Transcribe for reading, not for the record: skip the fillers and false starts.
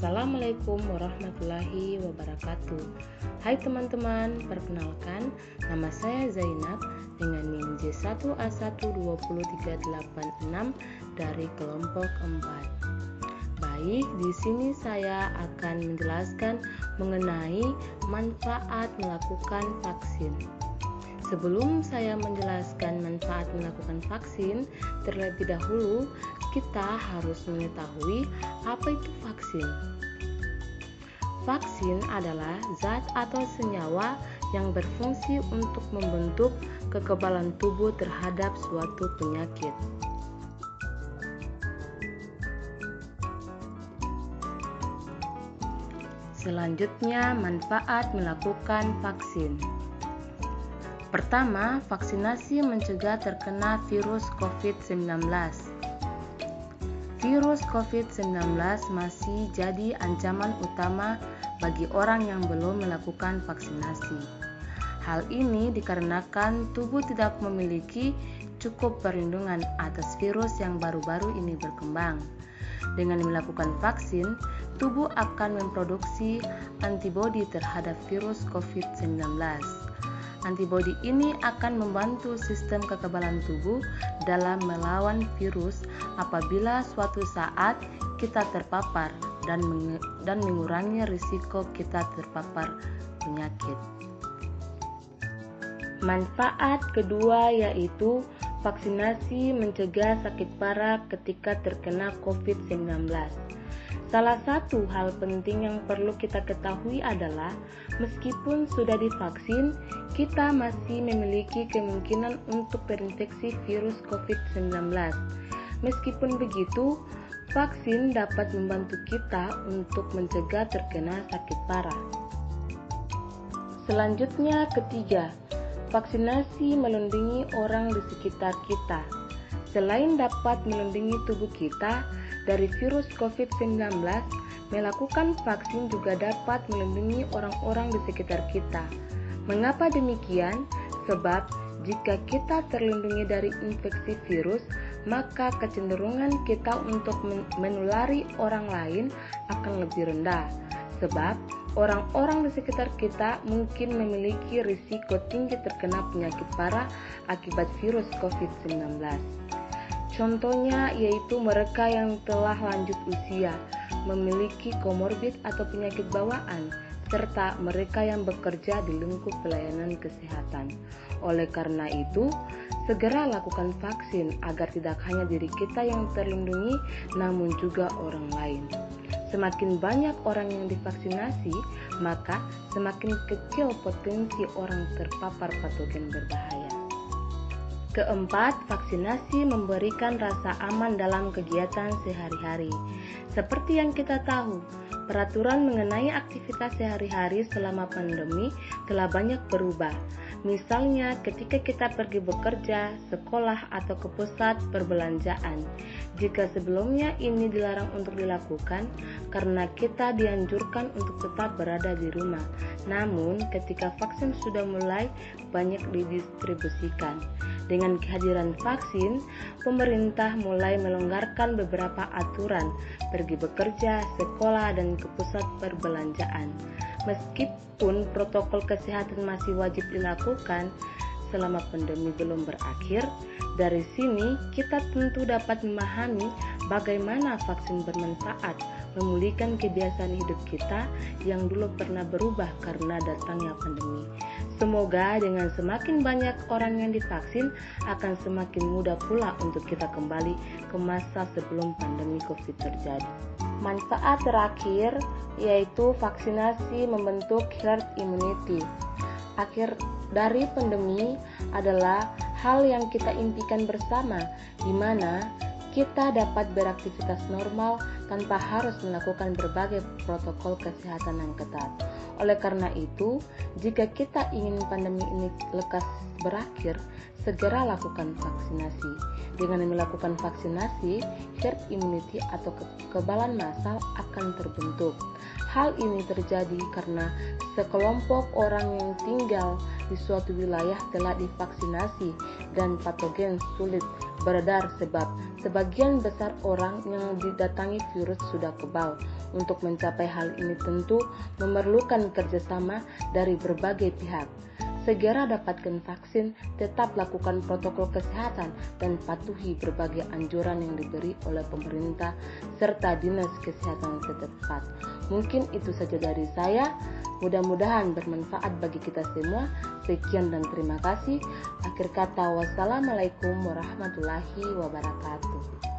Assalamualaikum warahmatullahi wabarakatuh. Hai teman-teman, perkenalkan nama saya Zainab dengan NIM J1A1203886 dari kelompok 4. Baik, di sini saya akan menjelaskan mengenai manfaat melakukan vaksin. Sebelum saya menjelaskan manfaat melakukan vaksin, terlebih dahulu kita harus mengetahui apa itu vaksin. Vaksin adalah zat atau senyawa yang berfungsi untuk membentuk kekebalan tubuh terhadap suatu penyakit. Selanjutnya, manfaat melakukan vaksin. Pertama, vaksinasi mencegah terkena virus COVID-19. Virus COVID-19 masih jadi ancaman utama bagi orang yang belum melakukan vaksinasi. Hal ini dikarenakan tubuh tidak memiliki cukup perlindungan atas virus yang baru-baru ini berkembang. Dengan melakukan vaksin, tubuh akan memproduksi antibodi terhadap virus COVID-19. Antibodi ini akan membantu sistem kekebalan tubuh dalam melawan virus apabila suatu saat kita terpapar dan mengurangi risiko kita terpapar penyakit. Manfaat kedua yaitu vaksinasi mencegah sakit parah ketika terkena COVID-19. Salah satu hal penting yang perlu kita ketahui adalah meskipun sudah divaksin, kita masih memiliki kemungkinan untuk terinfeksi virus COVID-19. Meskipun begitu, vaksin dapat membantu kita untuk mencegah terkena sakit parah. Selanjutnya ketiga, vaksinasi melindungi orang di sekitar kita. Selain dapat melindungi tubuh kita dari virus COVID-19, melakukan vaksin juga dapat melindungi orang-orang di sekitar kita. Mengapa demikian? Sebab jika kita terlindungi dari infeksi virus, maka kecenderungan kita untuk menulari orang lain akan lebih rendah. Sebab orang-orang di sekitar kita mungkin memiliki risiko tinggi terkena penyakit parah akibat virus COVID-19. Contohnya yaitu mereka yang telah lanjut usia, memiliki komorbid atau penyakit bawaan, serta mereka yang bekerja di lingkup pelayanan kesehatan. Oleh karena itu, segera lakukan vaksin agar tidak hanya diri kita yang terlindungi, namun juga orang lain. Semakin banyak orang yang divaksinasi, maka semakin kecil potensi orang terpapar patogen berbahaya. Keempat, vaksinasi memberikan rasa aman dalam kegiatan sehari-hari. Seperti yang kita tahu, peraturan mengenai aktivitas sehari-hari selama pandemi telah banyak berubah. Misalnya ketika kita pergi bekerja, sekolah, atau ke pusat perbelanjaan. Jika sebelumnya ini dilarang untuk dilakukan karena kita dianjurkan untuk tetap berada di rumah. Namun ketika vaksin sudah mulai banyak didistribusikan. Dengan kehadiran vaksin, pemerintah mulai melonggarkan beberapa aturan pergi bekerja, sekolah, dan ke pusat perbelanjaan. Meskipun protokol kesehatan masih wajib dilakukan selama pandemi belum berakhir, dari sini kita tentu dapat memahami bagaimana vaksin bermanfaat memulihkan kebiasaan hidup kita yang dulu pernah berubah karena datangnya pandemi. Semoga dengan semakin banyak orang yang divaksin akan semakin mudah pula untuk kita kembali ke masa sebelum pandemi COVID terjadi. Manfaat terakhir yaitu vaksinasi membentuk herd immunity. Akhir dari pandemi adalah hal yang kita impikan bersama, di mana kita dapat beraktivitas normal tanpa harus melakukan berbagai protokol kesehatan yang ketat. Oleh karena itu, jika kita ingin pandemi ini lekas berakhir, segera lakukan vaksinasi. Dengan melakukan vaksinasi, herd immunity atau kekebalan massal akan terbentuk. Hal ini terjadi karena sekelompok orang yang tinggal di suatu wilayah telah divaksinasi dan patogen sulit beredar sebab sebagian besar orang yang didatangi virus sudah kebal. Untuk mencapai hal ini tentu memerlukan kerjasama dari berbagai pihak. Segera dapatkan vaksin, tetap lakukan protokol kesehatan, dan patuhi berbagai anjuran yang diberi oleh pemerintah serta dinas kesehatan setempat. Mungkin itu saja dari saya. Mudah-mudahan bermanfaat bagi kita semua. Sekian dan terima kasih. Akhir kata, wassalamualaikum warahmatullahi wabarakatuh.